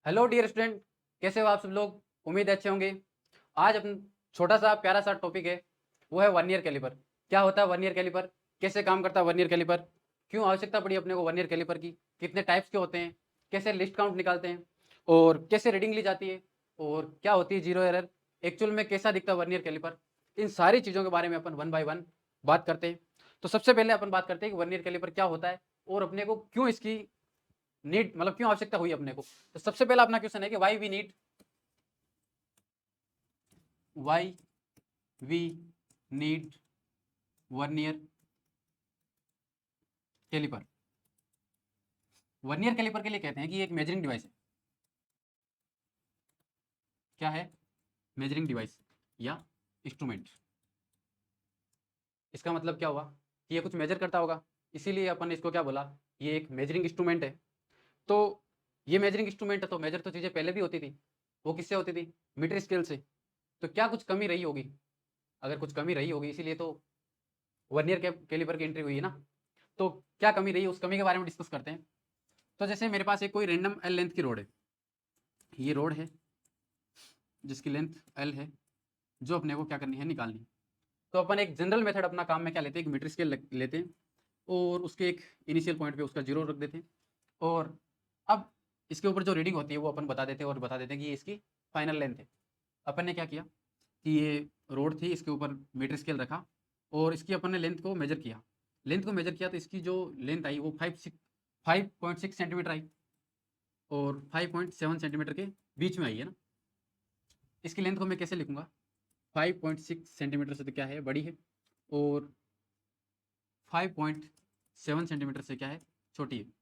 Hello dear student, कैसे हो आप सब लोग। उम्मीद है अच्छे होंगे। आज अपन छोटा सा प्यारा सा टॉपिक है, वो है वर्नियर कैलिपर। क्या होता है वर्नियर कैलिपर, कैसे काम करता है वर्नियर कैलिपर, क्यों आवश्यकता पड़ी अपने को वर्नियर कैलिपर की, कितने टाइप्स के होते हैं, कैसे लिस्ट काउंट निकालते हैं और कैसे रीडिंग ली जाती है और क्या होती है जीरो एरर, एक्चुअल में कैसा दिखता है वर्नियर कैलिपर। इन सारी चीज़ों के बारे में अपन वन बाय वन बात करते हैं। तो सबसे पहले अपन बात करते हैं कि वर्नियर कैलिपर क्या होता है और अपने को क्यों इसकी नीड मतलब क्यों आवश्यकता हुई अपने को। तो सबसे पहला अपना क्वेश्चन है कि why we need vernier calliper. Vernier calliper के लिए कहते हैं कि ये एक मेजरिंग डिवाइस है। क्या है? मेजरिंग डिवाइस या इंस्ट्रूमेंट। इसका मतलब क्या हुआ कि ये कुछ मेजर करता होगा, इसीलिए अपन ने इसको क्या बोला, ये एक मेजरिंग इंस्ट्रूमेंट है। तो ये मेजरिंग इंस्ट्रूमेंट है तो मेजर तो चीज़ें पहले भी होती थी। वो किससे होती थी? मीटर स्केल से। तो क्या कुछ कमी रही होगी? अगर कुछ कमी रही होगी इसीलिए तो वर्नियर कैलिपर की एंट्री हुई है ना। तो क्या कमी रही है, उस कमी के बारे में डिस्कस करते हैं। तो जैसे मेरे पास एक कोई रैंडम एल लेंथ की रोड है, ये रोड है जिसकी लेंथ एल है, जो अपने को क्या करनी है, निकालनी है। तो अपन एक जनरल मेथड अपना काम में क्या लेते हैं, एक मीटर स्केल लेते हैं और उसके एक इनिशियल पॉइंट पे उसका जीरो रख देते हैं और अब इसके ऊपर जो रीडिंग होती है वो अपन बता देते हैं और बता देते हैं कि ये इसकी फाइनल लेंथ है। अपन ने क्या किया कि ये रोड थी, इसके ऊपर मीटर स्केल रखा और इसकी अपन ने लेंथ को मेजर किया। लेंथ को मेजर किया तो इसकी जो लेंथ आई वो 5.6 सेंटीमीटर आई और 5.7 सेंटीमीटर के बीच में आई है ना। इसकी लेंथ को मैं कैसे लिखूंगा? 5.6 सेंटीमीटर से तो क्या है, बड़ी है और 5.7 सेंटीमीटर से क्या है, छोटी है।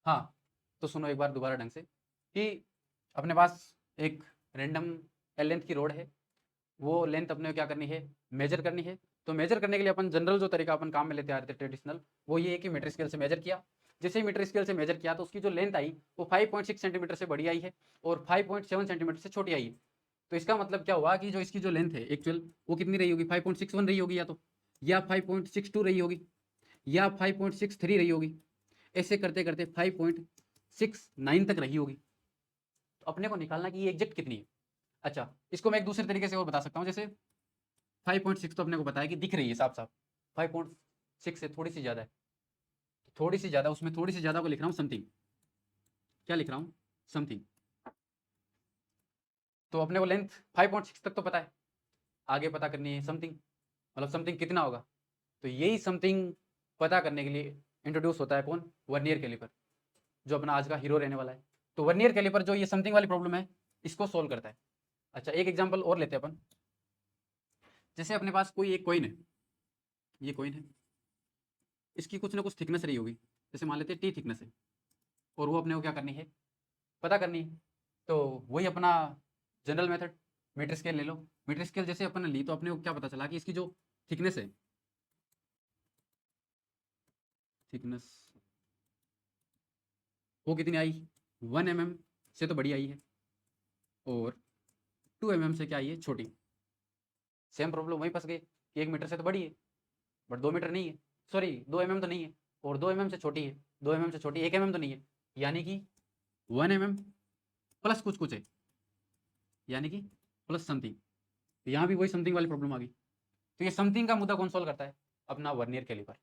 हाँ, तो सुनो एक बार दोबारा ढंग से कि अपने पास एक रैंडम एल लेंथ की रोड है, वो लेंथ अपने को क्या करनी है, मेजर करनी है। तो मेजर करने के लिए अपन जनरल जो तरीका अपन काम में लेते आ रहे थे ट्रेडिशनल, वो ये है कि मीटर स्केल से मेजर किया। जैसे ही मीटर स्केल से मेजर किया तो उसकी जो लेंथ आई वो 5.6 सेंटीमीटर से बड़ी आई है और 5.7 सेंटीमीटर से छोटी आई है। तो इसका मतलब क्या हुआ कि जो इसकी जो लेंथ है एक्चुअल, वो कितनी रही होगी, 5.61 रही होगी, या 5.62 रही होगी, या 5.63 रही होगी। ऐसे करते करते 5.69 तक रही होगी। तो अपने को निकालना कि ये एग्जैक्ट कितनी है। अच्छा, इसको मैं एक दूसरे तरीके से और बता सकता हूँ। जैसे 5.6 तो अपने को बताया कि दिख रही है साफ साफ, 5.6 से थोड़ी सी ज़्यादा है, तो थोड़ी सी ज़्यादा, उसमें थोड़ी सी ज़्यादा को लिख रहा हूँ समथिंग। क्या लिख रहा हूँ? समथिंग। तो अपने को लेंथ 5.6 तक तो पता है, आगे पता करनी है समथिंग, मतलब समथिंग कितना होगा। तो यही समथिंग पता करने के लिए इंट्रोड्यूस होता है कौन? वर्नियर कैलिपर, जो अपना आज का हीरो रहने वाला है। तो वर्नियर कैलिपर जो ये समथिंग वाली प्रॉब्लम है, इसको सोल्व करता है। अच्छा, एक एग्जांपल और लेते हैं अपन। जैसे अपने पास कोई एक कॉइन है, ये कॉइन है, इसकी कुछ ना कुछ थिकनेस रही होगी। जैसे मान लेते हैं टी थिकनेस है और वो अपने को क्या करनी है, पता करनी है। तो वही अपना जनरल मेथड, मीटर स्केल ले लो। मीटर स्केल जैसे अपन ने ली तो अपने को क्या पता चला कि इसकी जो थिकनेस है, थिकनेस वो कितनी आई, 1 mm से तो बड़ी आई है और 2 mm से क्या आई है, छोटी। सेम प्रॉब्लम वहीं फंस गई कि 1 मीटर से तो बड़ी है बट 2 मीटर नहीं है, सॉरी 2 mm तो नहीं है, और 2 mm से छोटी है, 2 mm से छोटी 1 mm तो नहीं है, यानी कि 1 mm प्लस कुछ कुछ है, यानी कि प्लस समथिंग। तो यहाँ भी वही समथिंग वाली प्रॉब्लम आ गई। तो ये समथिंग का मुद्दा कौन सोल्व करता है? अपना वर्नियर कैलिपर।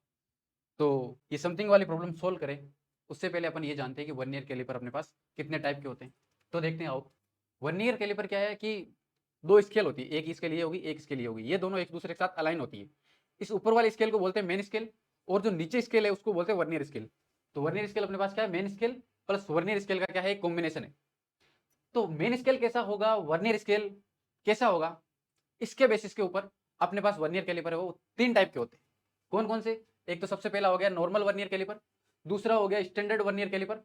तो ये समथिंग वाली प्रॉब्लम सोल्व करें उससे पहले अपन ये जानते हैं कि वर्नियर कैलिपर अपने पास कितने टाइप के होते हैं। तो देखते हैं आओ। वर्नियर कैलिपर क्या है कि दो स्केल होती है, एक इसके लिए होगी, एक इसके लिए होगी। ये दोनों एक दूसरे के साथ अलाइन होती है। इस ऊपर वाले स्केल को बोलते हैं मेन स्केल और जो नीचे स्केल है उसको बोलते हैं वर्नियर स्केल। तो वर्नियर स्केल अपने पास क्या है, main scale plus vernier scale का क्या है, कॉम्बिनेशन है। तो मेन स्केल कैसा होगा, वर्नियर स्केल कैसा होगा, इसके बेसिस के ऊपर अपने पास वर्नियर कैलिपर है वो 3 टाइप के होते हैं। कौन कौन से? एक तो सबसे पहला हो गया नॉर्मल वर्नियर कैलिपर, दूसरा हो गया स्टैंडर्ड वर्नियर कैलिपर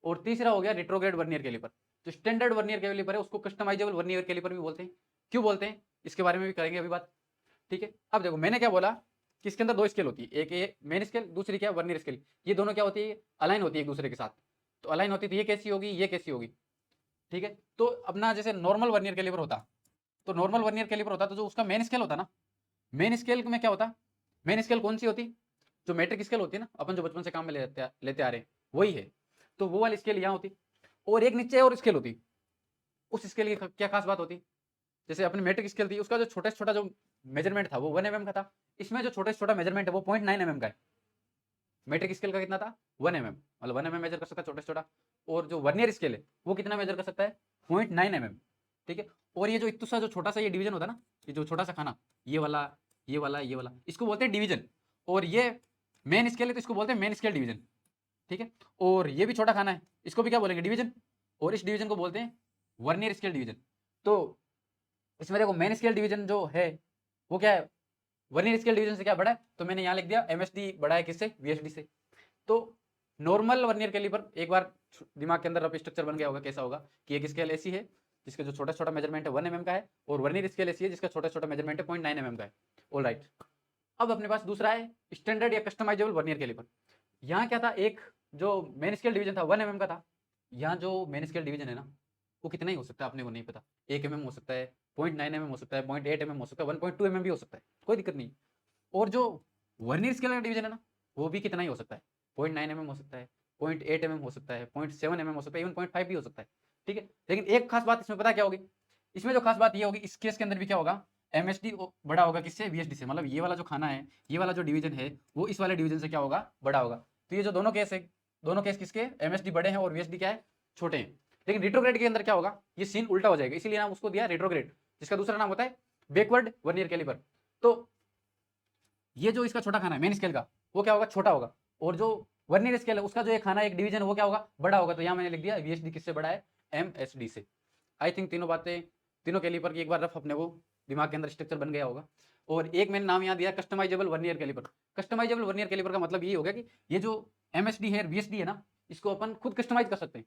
और तीसरा हो गया रिट्रोग्रेड वर्नियर कैलिपर। जो स्टैंडर्ड वर्नियर कैलिपर है उसको कस्टमाइजेबल वर्नियर कैलिपर भी बोलते हैं। क्यों बोलते हैं इसके बारे में भी करेंगे अभी बात। ठीक है, अब देखो मैंने क्या बोला कि इसके अंदर दो स्केल होती है, एक ये मेन स्केल, दूसरी क्या वर्नियर स्केल। ये दोनों क्या होती है, अलाइन होती है एक दूसरे के साथ। तो अलाइन होती है तो ये कैसी होगी, ये कैसी होगी। ठीक है, तो अपना जैसे नॉर्मल वर्नियर कैलिपर होता, तो नॉर्मल वर्नियर कैलिपर होता तो जो उसका मेन स्केल होता ना, मेन स्केल में क्या होता, मेन स्केल कौन सी होती, जो मेट्रिक स्केल होती है ना, अपन जो बचपन से काम में लेते आ रहे हैं वही है। तो वो वाली स्केल यहाँ होती, और एक नीचे और स्केल होती। उस स्केल की क्या खास बात होती, जैसे अपनी मेट्रिक स्केल थी, उसका जो छोटा से छोटा जो मेजरमेंट था वो 1 mm का था। इसमें जो छोटा से छोटा मेजरमेंट है वो 0.9 mm का है। मेट्रिक स्केल का कितना था, 1 mm, मतलब 1 mm मेजर कर सकता है छोटा से छोटा। और जो वर्नियर स्केल है वो कितना मेजर कर सकता है, 0.9 mm। ठीक है। और ये जो इतना सा जो छोटा सा ये डिवीजन होता है ना, ये जो छोटा सा खाना, ये वाला ये वाला ये वाला, इसको बोलते हैं डिवीजन। और ये मेन स्केल है तो इसको बोलते हैं मेन स्केल डिवीजन। ठीक है। और ये भी छोटा खाना है, इसको भी क्या बोलेंगे, डिवीजन। और इस डिवीजन को बोलते हैं वर्नियर स्केल डिवीजन। तो इसमें देखो मेन स्केल डिवीजन जो है वो क्या है, वर्नियर स्केल डिवीजन से क्या बड़ा है, तो मैंने यहाँ लिख दिया एमएसडी बड़ा है किससे, वीएसडी से। तो नॉर्मल वर्नियर कैलिपर एक बार दिमाग के अंदर रफ स्ट्रक्चर बन गया होगा, कैसा होगा कि एक स्केल ऐसी है जिसका जो छोटा छोटा मेजरमेंट है 1 mm का है, और वर्नियर स्केल ऐसी है जिसका छोटा छोटा मेजरमेंट है 0.9 mm का है। All right. अब अपने पास दूसरा है स्टैंडर्ड या कस्टमाइजेबल वर्नियर कैलिपर। यहाँ क्या था, एक जो मेन स्केल डिवीजन था 1 mm का था। यहाँ जो मेन स्केल डिवीजन है ना वो कितना ही हो सकता है अपने को नहीं पता, 1 mm हो सकता है, 0.9 mm हो सकता है, 0.8 mm हो सकता है, 1.2 mm भी हो सकता है, कोई दिक्कत नहीं। और जो वर्नियर स्केल का डिवीजन है ना वो भी कितना ही हो सकता है, 0.9 mm हो सकता है, 0.8 mm हो सकता है, 0.7 mm हो सकता है, इवन 0.5 भी हो सकता है। ठीक है। लेकिन एक खास बात इसमें पता क्या होगी, इसमें जो खास बात ये होगी, इस केस के अंदर भी क्या होगा, एमएसडी बड़ा होगा किससे, वीएसडी से। मतलब ये वाला जो खाना है, ये वाला जो डिवीजन है वो इस वाले डिवीजन से क्या होगा, बड़ा होगा। तो ये जो दोनों केस है, दोनों केस किसके, एमएसडी बड़े हैं और वीएसडी क्या है, छोटे हैं। लेकिन रिट्रोग्रेड के अंदर क्या होगा, ये सीन उल्टा हो जाएगा, इसीलिए नाम उसको दिया रिट्रोग्रेड, जिसका दूसरा नाम होता है बैकवर्ड वर्नियर कैलिपर। तो ये जो इसका छोटा खाना है मेन स्केल का वो क्या होगा, छोटा होगा। और जो वर्नियर स्केल है उसका जो एक खाना एक डिवीजन वो क्या होगा, बड़ा होगा। तो यहाँ मैंने लिख दिया वीएसडी किससे बड़ा है, एमएसडी से। आई थिंक तीनों बातें, तीनों कैलिपर की एक बार रफ अपने को दिमाग के अंदर स्ट्रक्चर बन गया होगा। और एक मैंने नाम यहाँ दिया customisable vernier calliper. Customisable vernier calliper का मतलब ये हो गया कि ये जो एमएसडी है वीएसडी है ना, इसको अपन खुद कस्टमाइज कर सकते हैं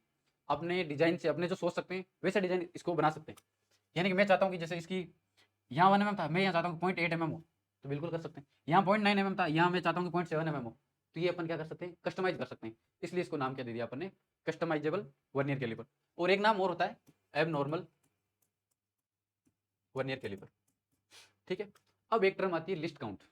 अपने डिजाइन से, अपने जो सोच सकते हैं वैसे डिजाइन इसको बना सकते हैं। यानी कि मैं चाहता हूँ कि जैसे इसकी यहाँ 1 mm था, मैं यहाँ चाहता हूँ 0.8 mm हो, तो बिल्कुल कर सकते हैं। यहाँ 0.9 mm था, यहाँ मैं चाहता हूँ कि 0.7 mm हो, तो ये अपन क्या कर सकते हैं, कस्टमाइज कर सकते हैं। इसलिए इसको नाम क्या दे दिया अपन ने, कस्टमाइजेबल वर्नियर कैलिपर। और एक नाम और होता है एब नॉर्मल वर्नियर कैलिपर। ठीक है। अब एक टर्म आती है लिस्ट काउंट।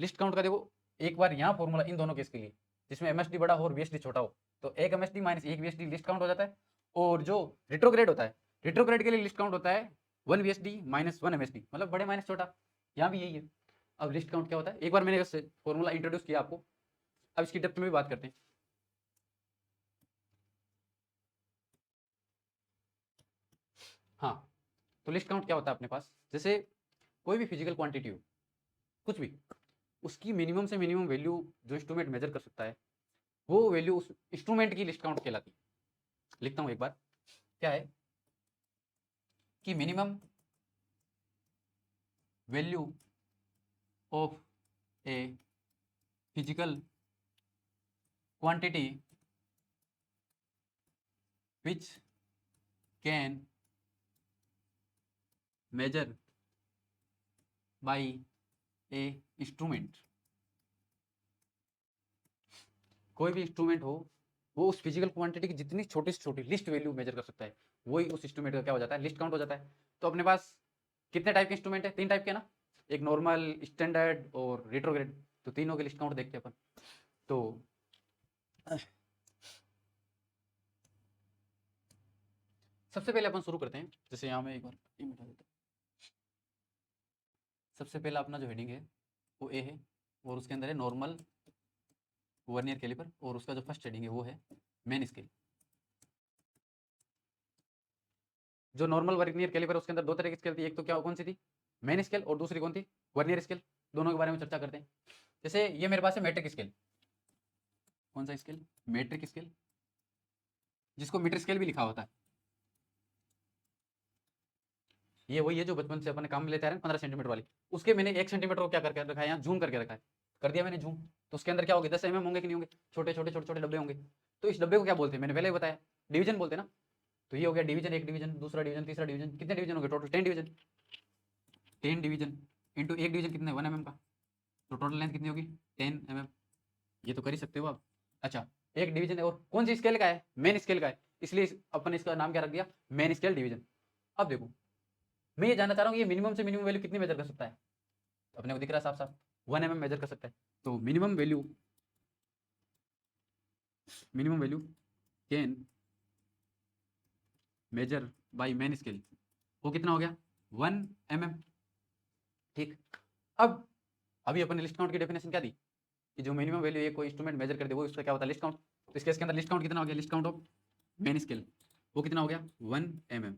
लिस्ट काउंट का देखो एक बार यहाँ फॉर्मूला इन दोनों केस के लिए, जिसमें एमएसडी बड़ा हो और वीएसडी छोटा हो, तो एक एमएसडी माइनस एक वीएसडी लिस्ट काउंट हो जाता है। और जो रिट्रोग्रेड होता है, रिट्रोग्रेड के लिए लिस्ट काउंट होता है 1 वीएसडी माइनस 1 एमएसडी, मतलब बड़े माइनस छोटा। यहाँ भी यही है। अब लिस्ट काउंट क्या होता है, एक बार मैंने वैसे फॉर्मूला इंट्रोड्यूस किया आपको, अब इसकी डेप्थ में भी बात करते हैं। हाँ, तो लिस्ट काउंट क्या होता है अपने पास, जैसे कोई भी फिजिकल क्वांटिटी हो, कुछ भी, उसकी मिनिमम से मिनिमम वैल्यू जो इंस्ट्रूमेंट मेजर कर सकता है वो वैल्यू उस इंस्ट्रूमेंट की लिस्ट काउंट कहलाती है। लिखता हूँ एक बार, क्या है कि minimum value of a physical quantity which can measure by a instrument। कोई भी इंस्ट्रूमेंट हो वो उस फिजिकल क्वांटिटी की जितनी छोटी से छोटी लिस्ट वैल्यू मेजर कर सकता है, वही उस इंस्ट्रूमेंट का क्या हो जाता है, लिस्ट काउंट हो जाता है। तो अपने पास कितने टाइप के इंस्ट्रूमेंट है, 3 टाइप के ना, एक नॉर्मल, स्टैंडर्ड और रिट्रोग्रेड। तो तीनों के लिस्ट काउंट देखते हैं अपन। तो सबसे पहले अपन शुरू करते हैं, जैसे यहाँ में एक बार ये मिटा देता हूँ। सबसे पहला अपना जो हेडिंग है वो ए है, और उसके अंदर है नॉर्मल वर्नियर कैलिपर, और उसका जो फर्स्ट हेडिंग है वो है मेन स्केल। जो नॉर्मल वर्नियर कैलिपर उसके अंदर 2 तरह की स्केल थी, एक तो क्या कौन सी थी, मेन स्केल, और दूसरी कौन थी, वर्नियर स्केल। दोनों के बारे में चर्चा करते हैं। जैसे ये मेरे पास है मैट्रिक स्केल। कौन सा स्केल, मैट्रिक स्केल, जिसको मीटर स्केल भी लिखा होता है। ये वही है जो बचपन से अपने काम में लेते आ रहे हैं 15 सेंटीमीटर वाली। उसके मैंने 1 सेंटीमीटर को क्या करके रखा है, यहाँ जूम करके रखा है, कर दिया मैंने जूम। तो उसके अंदर क्या होंगे, 10 mm होंगे कि नहीं होंगे, छोटे छोटे छोटे छोटे डब्बे होंगे। तो इस डब्बे को क्या बोलते हैं, मैंने पहले ही बताया, डिवीजन बोलते हैं ना। तो ये हो गया डिवीजन, एक डिवीजन, दूसरा डिवीजन, तीसरा डिवीजन। कितने डिवीजन हो गए टोटल, 10 डिवीजन। 10 डिवीजन इंटू एक डिवीजन कितने, 1 mm का, तो टोटल लेंथ कितनी होगी, 10 mm। ये तो कर ही सकते हो आप। अच्छा, एक डिवीजन है, और कौन सी स्केल का है, मेन स्केल का है, इसलिए अपन इसका नाम क्या रख दिया, मेन स्केल डिवीजन। अब देखो मैं ये जानना चाह रहा हूँ ये मिनिमम से मिनिमम वैल्यू कितनी मेजर कर सकता है, तो अपने को दिख रहा है साफ साफ 1 mm मेजर कर सकता है। तो minimum value can measure by main scale, वो कितना हो गया 1 mm। ठीक, अब अभी अपन ने लिस्ट काउंट की डेफिनेशन क्या दी कि जो मिनिमम वैल्यू है कोई इंस्ट्रूमेंट मेजर कर दे वो उसका क्या होता है लिस्ट काउंट। तो इस केस के अंदर लिस्ट काउंट कितना हो गया, list count of main scale वो कितना हो गया 1 mm।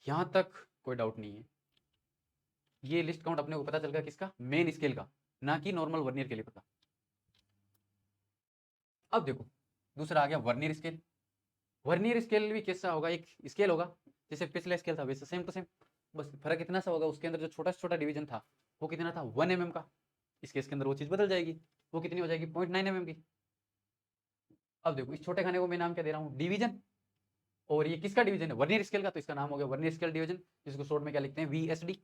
यहाँ तक कोई डाउट नहीं है, ये लिस्ट काउंट अपने को पता चल गया किसका, मेन स्केल का, ना कि नॉर्मल वर्नियर कैलिपर का। अब देखो दूसरा आ गया वर्नियर स्केल। वर्नियर स्केल भी कैसा होगा, एक स्केल होगा जैसे पिछला स्केल था वैसे सेम टू सेम, बस फर्क इतना सा होगा उसके अंदर जो छोटा से छोटा डिवीजन था वो कितना था 1 mm का। इस केस के अंदर वो चीज बदल जाएगी, वो कितनी हो जाएगी 0.9 mm की। अब देखो इस छोटे खाने को मैं नाम क्या दे रहा हूँ, डिवीजन, और ये किसका डिवीजन है, वर्नियर स्केल का, तो इसका नाम हो गया वर्नियर स्केल डिवीजन, जिसको शॉर्ट में क्या लिखते हैं VSD।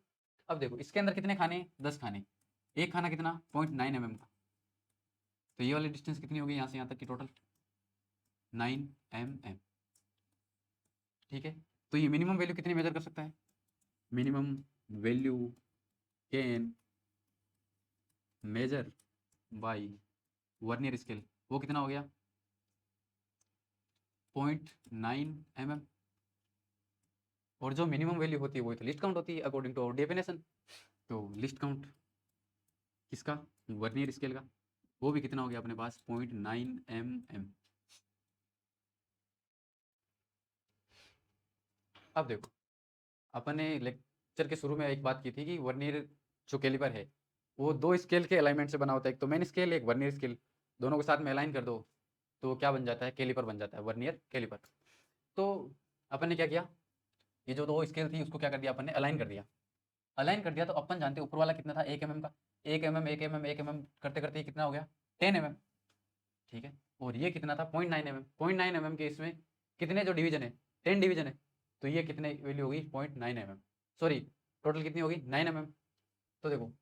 अब देखो इसके अंदर कितने खाने, 10 खाने, एक खाना कितना 0.9 mm का, तो ये वाली डिस्टेंस कितनी होगी यहाँ से यहाँ तक की टोटल 9 mm। ठीक है, तो ये मिनिमम वैल्यू कितनी मेजर कर सकता है, minimum value can measure by vernier scale, वो कितना हो गया 0.9 mm। और जो मिनिमम वैल्यू होती है वो तो लिस्ट काउंट होती है अकॉर्डिंग टू आवर डेफिनेशन। तो लिस्ट काउंट किसका, वर्नियर स्केल का, वो भी कितना हो गया अपने पास 0.9 mm। अब देखो अपन ने लेक्चर के शुरू में एक बात की थी कि वर्नियर जो कैलिपर है वो दो स्केल के अलाइनमेंट से बना होता है, एक तो मेन स्केल एक वर्नियर स्केल, दोनों को साथ में अलाइन कर दो तो क्या बन जाता है, कैलिपर बन जाता है, वर्नियर कैलिपर। तो अपन ने क्या किया, ये जो दो स्केल थी उसको क्या कर दिया अपन ने, अलाइन कर दिया। अलाइन कर दिया तो अपन जानते हैं ऊपर वाला कितना था 1 mm का, 1 mm 1 mm 1 mm करते करते ये कितना हो गया 10 mm। ठीक है, और ये कितना था 0.9 mm, 0.9 mm के इसमें कितने जो डिवीजन है 10 डिवीजन है, तो ये कितने वैल्यू होगी 0.9 mm, सॉरी टोटल कितनी होगी 9 mm। तो देखो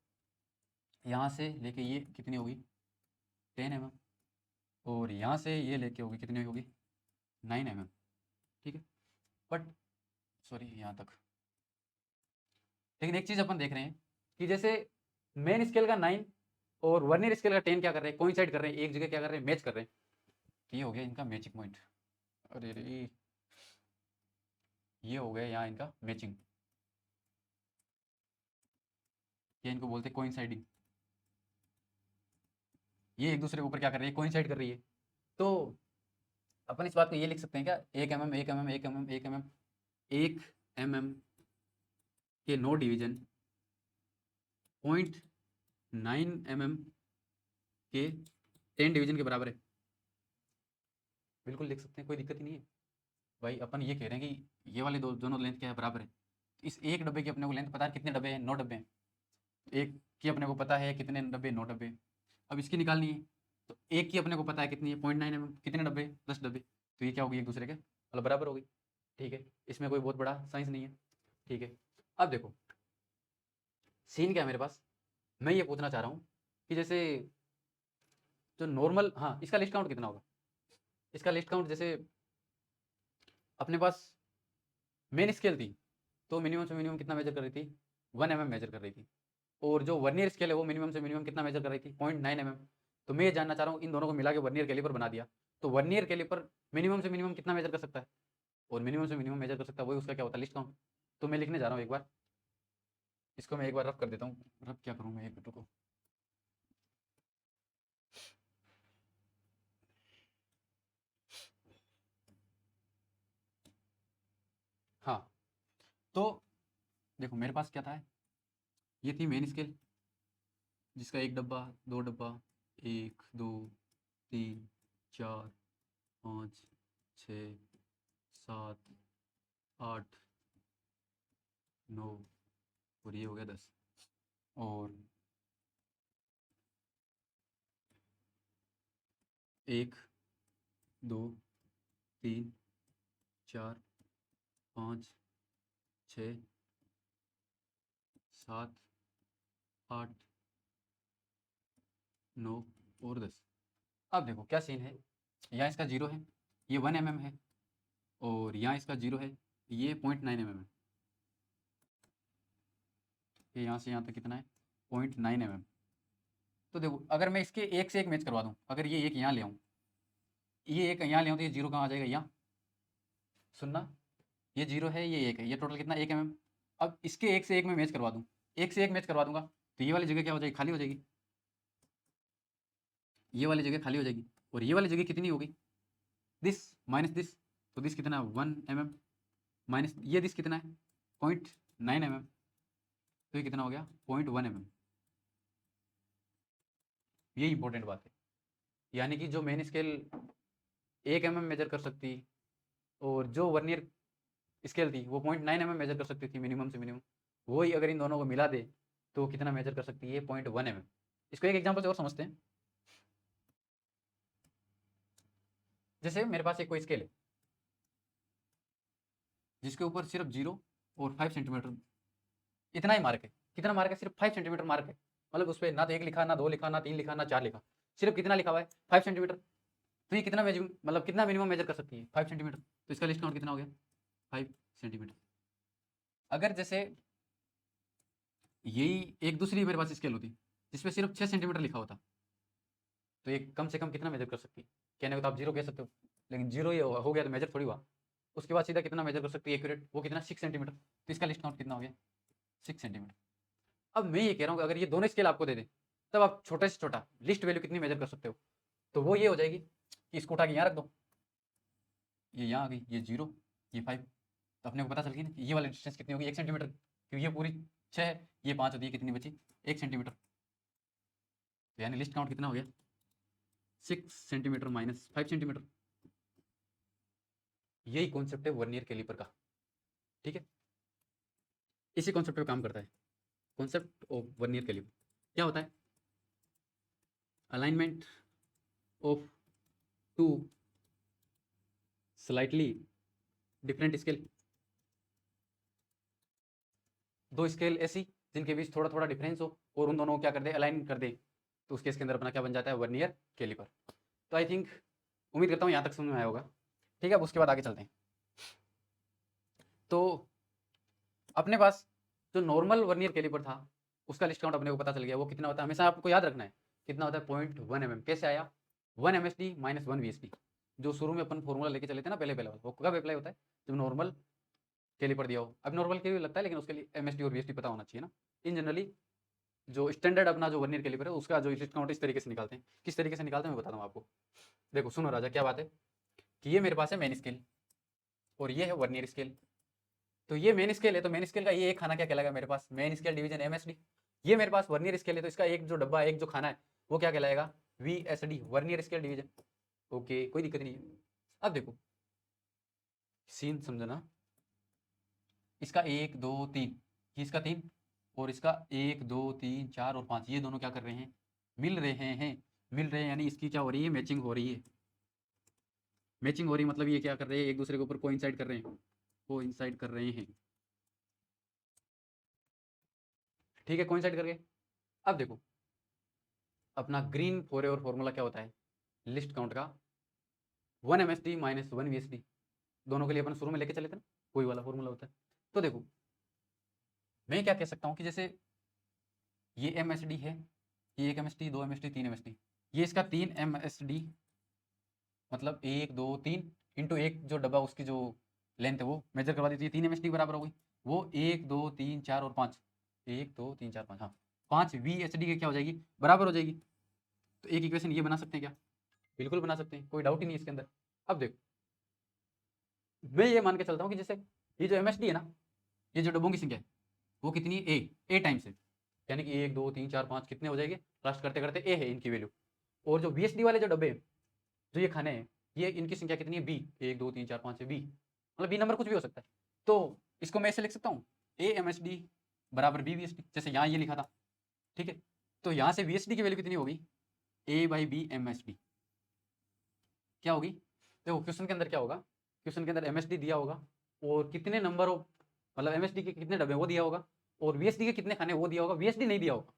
यहाँ से लेके ये कितनी होगी 10 mm, और यहाँ से ये लेके होगी कितनी होगी 9 mm। ठीक है, बट सॉरी यहाँ तक, लेकिन एक चीज़ अपन देख रहे हैं कि जैसे मेन स्केल का 9 और वर्नियर स्केल का 10 क्या कर रहे हैं, कोइंसाइड कर रहे हैं, एक जगह क्या कर रहे हैं, मैच कर रहे हैं। तो ये हो गया इनका मैचिंग पॉइंट, अरे रे ये हो गया यहाँ इनका मैचिंग, ये इनको बोलते हैं कोइंसाइडिंग। ये एक दूसरे के ऊपर क्या कर रही है, कोइंसाइड कर रही है। तो अपन इस बात को ये लिख सकते हैं क्या, 1 mm 1 mm 1 mm 1 mm 1 mm के 9 डिवीजन 0.9 mm के 10 डिवीजन के बराबर है। बिल्कुल लिख सकते हैं, कोई दिक्कत ही नहीं है भाई। अपन ये कह रहे हैं कि ये वाले दोनों लेंथ क्या है, बराबर है। इस एक डब्बे की अपने को लेंथ पता है कितने डब्बे हैं, 9 डब्बे हैं। एक की अपने को पता है कितने डब्बे, 9 डब्बे। अब इसकी निकालनी है तो एक की अपने को पता है कितनी है 0.9 mm, कितने डब्बे 10 डब्बे, तो ये क्या होगी एक दूसरे के मतलब बराबर होगी। ठीक है, इसमें कोई बहुत बड़ा साइंस नहीं है। ठीक है, अब देखो सीन क्या है मेरे पास, मैं ये पूछना चाह रहा हूँ कि जैसे जो नॉर्मल, हाँ इसका लिस्ट काउंट कितना होगा, इसका लिस्ट काउंट जैसे अपने पास मेन स्केल थी तो मिनिमम से मिनिमम कितना मेजर कर रही थी 1 mm मेजर कर रही थी, और जो वर्नियर स्केल है वो मिनिमम से मिनिमम कितना मेजर कर रही थी 0.9 mm। तो मैं ये जानना चाह रहा हूँ इन दोनों को मिला के वर्नियर कैलिपर बना दिया, तो वर्नियर कैलिपर मिनिमम से मिनिमम कितना मेजर कर सकता है, और मिनिमम से मिनिमम मेजर कर सकता है वही उसका क्या होता है लिस्ट काउंट। तो मैं लिखने जा रहा हूँ एक बार, इसको मैं एक बार रफ कर देता हूँ, रफ क्या करूँ मैं एक मिनट को। हाँ, तो देखो मेरे पास क्या था, ये थी मेन स्केल जिसका एक डब्बा, दो डब्बा, 1 2 3 4 5 6 7 8 9, और ये हो गया 10, और 1 2 3 4 5 6 7 8 9 और 10। अब देखो क्या सीन है, यहाँ इसका 0 है, ये 1 mm है, और यहाँ इसका 0 है, ये 0.9 mm है। ये यहाँ से यहाँ तक कितना है 0.9 mm। तो देखो अगर मैं इसके एक से एक मैच करवा दूँ, अगर ये एक यहाँ ले आऊँ, ये एक यहाँ ले आऊँ, तो ये जीरो कहाँ आ जाएगा, यहाँ सुनना, ये जीरो है, ये एक है, ये टोटल कितना 1 mm। अब इसके एक से एक में मैच करवा दूँ, एक से एक मैच करवा दूंगा, तो ये वाली जगह क्या हो जाएगी, खाली हो जाएगी, ये वाली जगह खाली हो जाएगी, और ये वाली जगह कितनी होगी, दिस माइनस दिस, तो दिस कितना है 1 mm माइनस ये दिस कितना है 0.9 mm, तो ये कितना हो गया 0.1 mm। ये इंपॉर्टेंट बात है, यानी कि जो मेन स्केल 1 mm मेजर कर सकती और जो वर्नियर स्केल थी वो 0.9 mm मेजर कर सकती थी मिनिमम से मिनिमम, वही अगर इन दोनों को मिला दे तो कितना मेजर कर सकती है 0.1 mm। इसको एक एग्जांपल से और समझते हैं। जैसे मेरे पास एक कोई स्केल है जिसके ऊपर सिर्फ 0 और 5 सेंटीमीटर इतना ही मार्क है, कितना मार्क है, सिर्फ 5 सेंटीमीटर मार्क है, मतलब उस पर ना तो 1 लिखा, ना 2 लिखा, ना 3 लिखा, ना 4 लिखा, सिर्फ कितना लिखा हुआ है 5 सेंटीमीटर। तो ये कितना मतलब कितना मिनिमम मेजर कर सकती है 5 सेंटीमीटर, तो इसका लिस्ट काउंट कितना हो गया 5 सेंटीमीटर। अगर जैसे यही एक दूसरी मेरे पास स्केल होती जिसपे सिर्फ 6 सेंटीमीटर लिखा होता, तो ये कम से कम कितना मेजर कर सकती है, कहने को तो आप 0 कह सकते हो, लेकिन 0 ये हो गया तो मेजर थोड़ी हुआ, उसके बाद सीधा कितना मेजर कर सकती है एक्यूरेट, वो कितना 6 सेंटीमीटर, तो इसका लिस्ट काउंट कितना हो गया 6 सेंटीमीटर। अब मैं ये कह रहा हूँ कि अगर ये दोनों स्केल आपको दे दे तब आप छोटे से छोटा लिस्ट वैल्यू कितनी मेजर कर सकते हो, तो वो ये हो जाएगी कि इसको उठा के यहाँ रख दो, ये यहाँ आ गई, ये 0 ये 5, तो अपने को पता चल गई ना कि ये वाली डिस्टेंस कितनी होगी 1 सेंटीमीटर, क्योंकि ये पूरी 6 है, ये 5 होती है, कितनी बची 1 सेंटीमीटर, तो यानी लिस्ट काउंट कितना हो गया 6 सेंटीमीटर माइनस 5 सेंटीमीटर। यही कॉन्सेप्ट है वर्नियर कैलिपर का, ठीक है, इसी कॉन्सेप्ट पे काम करता है कॉन्सेप्ट ऑफ वर्नियर कैलिपर। क्या होता है, alignment of two slightly different scale, दो स्केल ऐसी जिनके बीच थोड़ा थोड़ा डिफरेंस हो और उन दोनों को क्या कर दे अलाइन कर दे, तो उस केस के अंदर अपना क्या बन जाता है वर्नियर कैलिपर। तो आई थिंक उम्मीद करता हूँ यहाँ तक समझ में आया होगा, ठीक है। अब उसके बाद आगे चलते हैं। तो अपने पास जो नॉर्मल वर्नियर कैलिपर था उसका लिस्ट काउंट अपने को पता चल गया, वो कितना होता है, हमेशा आपको याद रखना है कितना होता है 0.1 mm। कैसे आया 1 MSD माइनस 1 VSD, जो शुरू में अपन फॉर्मूला लेके चले थे ना पहले वाला, वो कब अप्लाई होता है जब नॉर्मल कैलिपर दिया हो। अब नॉर्मल कैलिपर लगता है लेकिन उसके लिए MSD और VSD पता होना चाहिए ना। इन जनरली जो स्टैंडर्ड अपना जो वर्नियर कैलिपर है उसका जो लिस्ट काउंट इस तरीके से निकालते हैं, किस तरीके से निकालते हैं मैं बताता हूँ आपको। देखो सुनो राजा, क्या बात है कि ये मेरे पास है मेन स्केल और ये है वर्नियर स्केल, तो ये मेन स्केल है, तो मेन स्केल का ये एक खाना क्या कहलाएगा मेरे पास मेन स्केल डिवीजन MSD। ये मेरे पास वर्नियर स्केल है तो इसका एक जो डब्बा एक जो खाना है वो क्या कहलाएगा VSD vernier scale division. Okay कोई दिक्कत नहीं है। अब देखो सीन समझना, इसका 1 2 3, इसका 3 और इसका 1 2 3 4 और 5, ये दोनों क्या कर रहे हैं मिल रहे हैं, मिल रहे हैं यानी इसकी क्या हो रही है मैचिंग हो रही है। मैचिंग हो रही है मतलब ये क्या कर रहे हैं एक दूसरे के ऊपर कोइंसाइड कर रहे हैं, कोइंसाइड कर रहे हैं, ठीक है कोइंसाइड करके। अब देखो अपना ग्रीन फोरे और फॉर्मूला क्या होता है लिस्ट काउंट का 1 MSD माइनस 1 VSD, दोनों के लिए अपन शुरू में लेके चले थे ना, कोई वाला फॉर्मूला होता है। तो देखो मैं क्या कह सकता हूँ कि जैसे ये MSD है, ये 1 MSD 2 MSD 3 MSD, ये इसका 3 MSD मतलब 1 2 3 इंटू एक जो डब्बा उसकी जो लेंथ है वो मेजर करवा दी, 3 MSD बराबर हो गई, वो 1 2 3 4 और 5 1 2 3 4 5, हाँ 5 VSD के क्या हो जाएगी बराबर हो जाएगी। तो एक इक्वेशन ये बना सकते हैं क्या, बिल्कुल बना सकते हैं, कोई डाउट ही नहीं इसके अंदर। अब देखो मैं ये मान के चलता हूँ कि जैसे ये जो MSD है ना, ये जो डब्बों की संख्या है वो कितनी है ए टाइम्स है, यानी कि 1 2 3 4 5 कितने हो जाएंगे लास्ट करते करते ए है इनकी वैल्यू। और जो VSD वाले जो डब्बे हैं जो ये खाने हैं ये इनकी संख्या कितनी है बी, 1 2 3 4 5 है बी, मतलब बी नंबर कुछ भी हो सकता है। तो इसको मैं ऐसे लिख सकता हूँ AMSD बराबर BVSD, जैसे यहाँ ये लिखा था, ठीक है। तो यहाँ से VSD की वैल्यू कितनी होगी A/B MSD क्या होगी। देखो क्वेश्चन के अंदर क्या होगा, क्वेश्चन के अंदर MSD दिया होगा और कितने नंबर ऑफ मतलब MSD के कितने डब्बे वो दिया होगा और VSD के कितने खाने वो दिया होगा, VSD नहीं दिया होगा।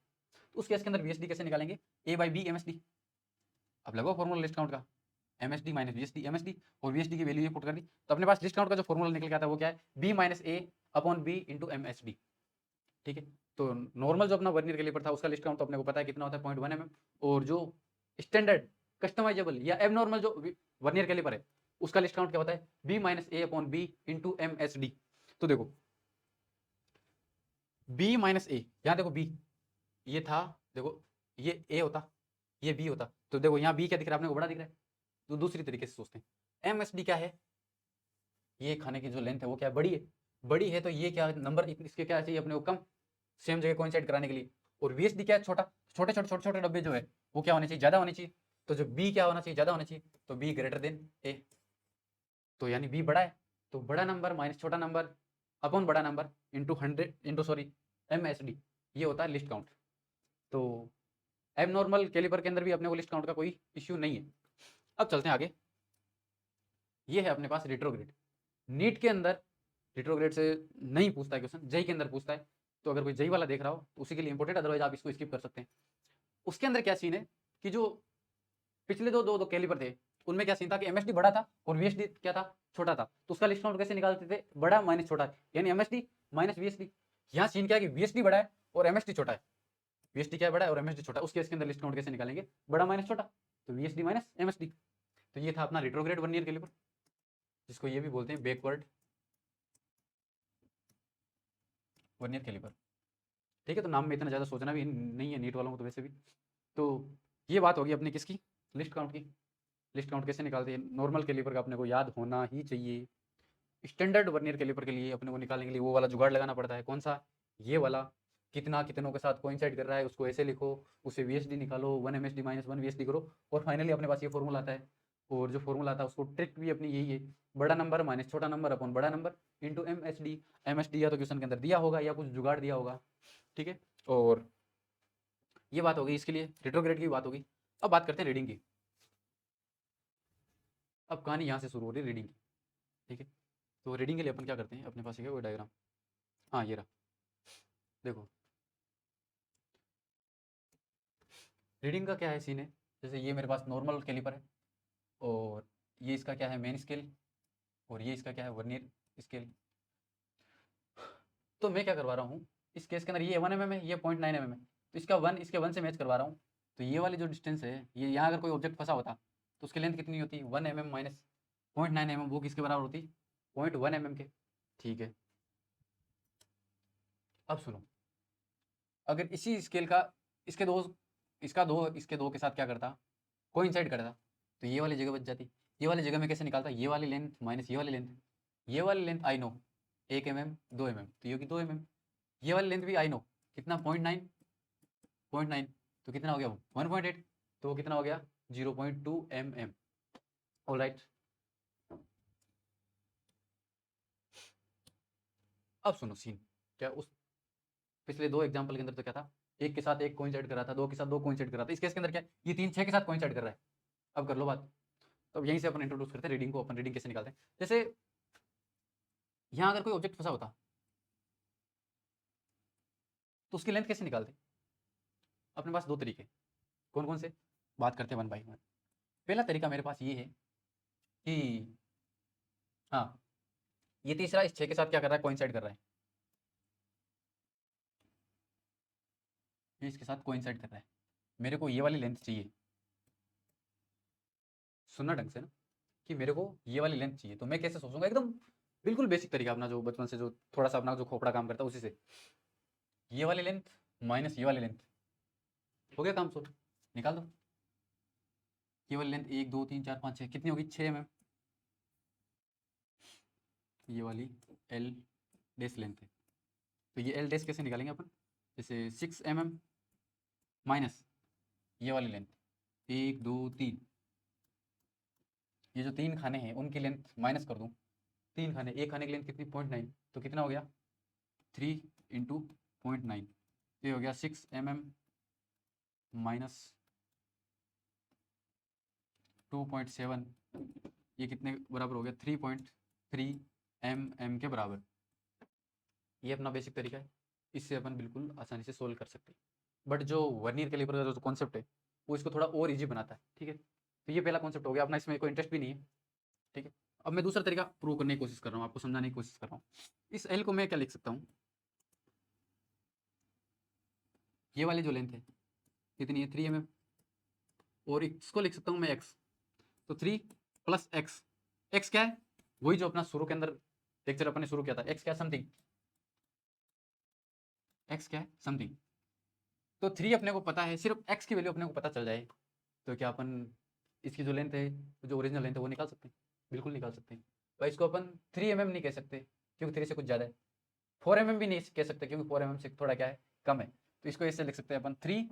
तो उस केस के अंदर VSD कैसे निकालेंगे A/B MSD। अब लगो फॉर्मूला लिस्ट काउंट का MSD माइनस VSD MSD और VSD की वैल्यू ये पुट कर दी, तो अपने पास लिस्ट काउंट का जो फॉर्मूला निकल के आता है वो क्या है B minus A upon B into MSD, ठीक है। तो नॉर्मल जो अपना वर्नियर कैलिपर था उसका लिस्ट काउंट तो अपने को पता है कितना होता है 0.1 mm, और जो स्टैंडर्ड कस्टमाइजेबल या एबनॉर्मल जो वर्नियर कैलिपर है उसका लिस्ट काउंट क्या होता है b minus A upon B into M S D. तो देखो b माइनस ए, यहाँ देखो b ये था, देखो ये a होता, ये b होता, तो देखो यहाँ b क्या दिख रहा है अपने को, बड़ा दिख रहा है। तो दूसरी तरीके से सोचते हैं, एम एस डी क्या है, ये खाने की जो लेंथ है वो क्या है, बड़ी है, बड़ी है तो ये क्या नंबर इसके क्या चाहिए अपने को कम, सेम जगह कोइंसाइड कराने के लिए। और वीएसडी क्या है, छोटा, छोटे छोटे छोटे छोटे डब्बे जो है वो क्या होने चाहिए, ज्यादा होने चाहिए। तो जो बी क्या होना चाहिए, ज्यादा होना चाहिए, तो बी ग्रेटर देन ए, तो यानी बी बड़ा है, तो बड़ा नंबर माइनस छोटा नंबर अपॉन बड़ा number into 100 into sorry M S D, ये होता है लिस्ट काउंट। तो एबनॉर्मल कैलिपर के अंदर भी अपने को लिस्ट काउंट का कोई इश्यू नहीं है। अब चलते हैं आगे, ये है अपने पास रिट्रोग्रेड। नीट के अंदर रिट्रोग्रेड से नहीं पूछता है क्वेश्चन, जेई के अंदर पूछता है, तो अगर कोई जेई वाला देख रहा हो तो उसी के लिए इंपॉर्टेंट, अदरवाइज आप इसको स्किप कर सकते हैं। उसके अंदर क्या सीन है कि जो पिछले दो कैलिपर थे उनमें क्या सीन था कि एमएसडी बड़ा था और वीएसडी क्या था, छोटा था। तो उसका लिस्ट काउंट कैसे निकालते थे, बड़ा माइनस छोटा, यानी एमएसडी माइनस वीएसडी। यहाँ सीन क्या है कि वीएसडी बड़ा है और एमएसडी छोटा है, वीएसडी क्या है, बड़ा है और एमएसडी छोटा है, उसके इसके अंदर लिस्ट काउंट कैसे निकालेंगे, बड़ा माइनस छोटा, तो वीएसडी माइनस एमएसडी। तो ये था अपना रिट्रोग्रेड वर्नियर कैलिपर, जिसको ये भी बोलते हैं बैकवर्ड वर्नियर कैलिपर। ठीक है, तो नाम में इतना ज़्यादा सोचना भी नहीं है नीट वालों को तो वैसे भी। तो ये बात होगी अपनी किसकी, लिस्ट काउंट की। लिस्ट काउंट कैसे निकालते हैं, नॉर्मल कैलिपर का अपने को याद होना ही चाहिए। स्टैंडर्ड वर्नियर कैलिपर के लिए अपने को निकालने के लिए वो वाला जुगाड़ लगाना पड़ता है, कौन सा, ये वाला, कितना कितनों के साथ कोइंसाइड कर रहा है उसको ऐसे लिखो, उसे वीएसडी निकालो, 1 एमएसडी माइनस 1 वीएसडी करो, और फाइनली अपने पास ये फॉर्मूला आता है। और जो फॉर्मूला आता है उसको ट्रिक भी अपनी यही है, बड़ा नंबर माइनस छोटा नंबर अपॉन बड़ा नंबर इंटू एमएसडी। एमएसडी या तो क्वेश्चन के अंदर दिया होगा या कुछ जुगाड़ दिया होगा। ठीक है, और ये बात होगी इसके लिए, रिट्रोग्रेड की बात होगी। अब बात करते हैं रीडिंग की। अब कहानी यहाँ से शुरू हो रही है रीडिंग की। ठीक है, तो रीडिंग के लिए अपन क्या करते हैं, अपने पास है वो डायग्राम, हाँ ये रहा, देखो रीडिंग का क्या है सीन है, जैसे ये मेरे पास नॉर्मल कैलिपर है और ये इसका क्या है मेन स्केल, और ये इसका क्या है वर्नियर स्केल। तो मैं क्या करवा रहा हूँ इस केस के अंदर, ये 1 mm है, ये 0.9 mm है, तो इसका 1 इसके 1 से मैच करवा रहा हूँ। तो ये वाली जो डिस्टेंस है, ये यहाँ अगर कोई ऑब्जेक्ट फंसा होता तो उसकी लेंथ कितनी होती, 1 mm माइनस 0.9 mm, वो किसके बराबर होती, 0.1 mm के। ठीक है, अब सुनो, अगर इसी स्केल का इसके दो इसका दो इसके दो के साथ क्या करता, कोइंसाइड करता, तो ये वाली जगह बच जाती। ये वाली जगह में कैसे निकालता, ये वाली लेंथ माइनस ये वाली लेंथ, ये वाली length I know 1 mm 2 mm, तो ये होगी 2 mm। ये वाली लेंथ भी आई नो कितना 0.9, तो कितना हो गया वो 1.8, तो वो कितना हो गया 0.2 mm। ऑल राइट, अब सुनो सीन क्या, उस पिछले दो एग्जाम्पल के अंदर तो क्या था, एक के साथ एक कोइंसाइड कर रहा था, दो के साथ दो कोइंसाइड कर रहा था, इस केस के अंदर क्या ये 3 6 के साथ कोइंसाइड कर रहा है। अब कर लो बात, तो अब यहीं से अपन इंट्रोड्यूस करते हैं रीडिंग को, अपन रीडिंग कैसे निकालते हैं। जैसे यहाँ अगर कोई ऑब्जेक्ट फंसा होता तो उसकी लेंथ कैसे निकालते, अपने पास दो तरीके, कौन कौन से, बात करते हैं वन बाई वन। पहला तरीका मेरे पास ये है कि हाँ, ये तीसरा इस 6 के साथ क्या कर रहा है, कोइंसाइड कर रहा है, ये इसके साथ कोइंसाइड कर रहा है, मेरे को ये वाली लेंथ चाहिए, सुनना ढंग से ना, कि मेरे को ये वाली लेंथ चाहिए, तो मैं कैसे सोचूंगा, एकदम बिल्कुल बेसिक तरीका अपना जो बचपन से जो थोड़ा सा अपना जो खोपड़ा काम करता है उसी से, ये वाली लेंथ माइनस ये वाली लेंथ, हो गया काम सोच, निकाल दो। ये वाली लेंथ 1 2 3 4 5 6 कितनी होगी 6 mm, ये वाली एल डैश लेंथ है, तो ये एल डैश कैसे निकालेंगे अपन, जैसे 6 mm माइनस ये वाली लेंथ 1 2 3, ये जो 3 खाने हैं उनकी लेंथ माइनस कर दूँ, 3 खाने, एक खाने की लेंथ कितनी 0.9, तो कितना हो गया 3 इंटू 0.9, ये हो गया 6 mm माइनस 2.7, ये कितने बराबर हो गया 3.3 mm के बराबर। ये अपना बेसिक तरीका है, इससे अपन बिल्कुल आसानी से सोल्व कर सकते हैं। बट जो वर्नियर कैलिपर का जो कॉन्सेप्ट है वो इसको थोड़ा और इजी बनाता है। ठीक है, तो ये पहला कॉन्सेप्ट हो गया अपना, इसमें कोई इंटरेस्ट भी नहीं है। ठीक है, अब मैं दूसरा तरीका प्रूव करने की कोशिश कर रहा हूँ, आपको समझाने की कोशिश कर रहा हूँ। इस एल को मैं क्या लिख सकता हूँ, ये वाली जो लेंथ है कितनी है 3 mm, और इसको लिख सकता हूँ मैं x, तो 3 प्लस एक्स, एक्स क्या है, वही जो अपना शुरू के अंदर लेक्चर अपने शुरू किया था, एक्स क्या है समथिंग, एक्स क्या है समथिंग। तो 3 अपने को पता है, सिर्फ एक्स की वैल्यू अपने को पता चल जाए तो क्या अपन इसकी जो लेंथ है, जो ओरिजिनल लेंथ है वो निकाल सकते हैं, बिल्कुल निकाल सकते हैं। भाई इसको अपन 3 mm नहीं कह सकते क्योंकि 3 से कुछ ज़्यादा है, 4 mm भी नहीं कह सकते क्योंकि 4 mm से थोड़ा क्या है कम है, तो इसको ऐसे लिख सकते हैं अपन 3